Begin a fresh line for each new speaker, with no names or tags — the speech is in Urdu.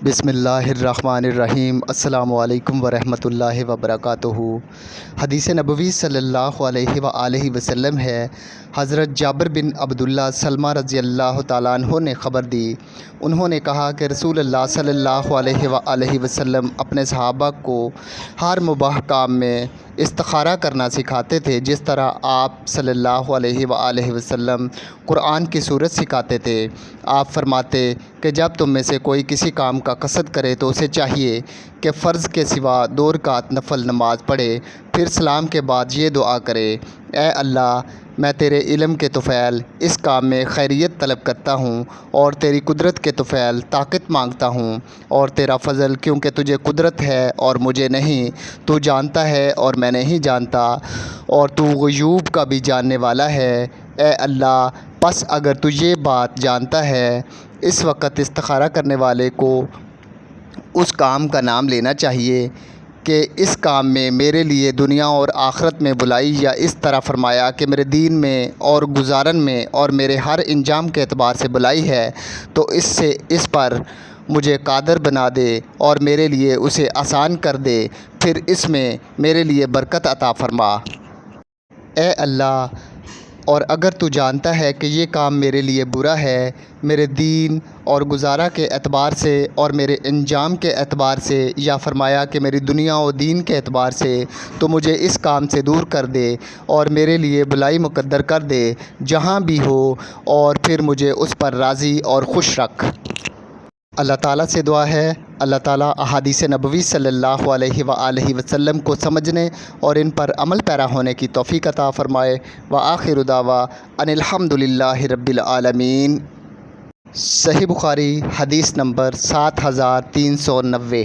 بسم اللہ الرحمن الرحیم۔ السلام علیکم ورحمۃ اللہ وبرکاتہ۔ حدیث نبوی صلی اللہ علیہ وآلہ وسلم ہے، حضرت جابر بن عبداللہ سلمہ رضی اللہ تعالیٰ عنہ نے خبر دی۔ انہوں نے کہا کہ رسول اللہ صلی اللہ علیہ وآلہ وسلم اپنے صحابہ کو ہر مباح کام میں استخارہ کرنا سکھاتے تھے، جس طرح آپ صلی اللہ علیہ وآلہ وسلم قرآن کی صورت سکھاتے تھے۔ آپ فرماتے کہ جب تم میں سے کوئی کسی کام کا قصد کرے تو اسے چاہیے کہ فرض کے سوا 2 رکعت نفل نماز پڑھے، پھر سلام کے بعد یہ دعا کرے: اے اللہ، میں تیرے علم کے طفیل اس کام میں خیریت طلب کرتا ہوں، اور تیری قدرت کے طفیل طاقت مانگتا ہوں، اور تیرا فضل کیونکہ تجھے قدرت ہے اور مجھے نہیں، تو جانتا ہے اور میں نہیں جانتا، اور تو غیوب کا بھی جاننے والا ہے۔ اے اللہ، پس اگر تو یہ بات جانتا ہے، اس وقت استخارہ کرنے والے کو اس کام کا نام لینا چاہیے کہ اس کام میں میرے لیے دنیا اور آخرت میں بھلائی، یا اس طرح فرمایا کہ میرے دین میں اور گزارن میں اور میرے ہر انجام کے اعتبار سے بھلائی ہے، تو اس پر مجھے قادر بنا دے اور میرے لیے اسے آسان کر دے، پھر اس میں میرے لیے برکت عطا فرما۔ اے اللہ، اور اگر تو جانتا ہے کہ یہ کام میرے لیے برا ہے، میرے دین اور گزارا کے اعتبار سے اور میرے انجام کے اعتبار سے، یا فرمایا کہ میری دنیا و دین کے اعتبار سے، تو مجھے اس کام سے دور کر دے اور میرے لیے بھلائی مقدر کر دے جہاں بھی ہو، اور پھر مجھے اس پر راضی اور خوش رکھ۔ اللہ تعالیٰ سے دعا ہے، اللہ تعالیٰ احادیث نبوی صلی اللہ علیہ وآلہ وسلم کو سمجھنے اور ان پر عمل پیرا ہونے کی توفیق عطا فرمائے۔ وآخر دعوانا ان الحمد للہ رب العالمین۔ صحیح بخاری حدیث نمبر 7390۔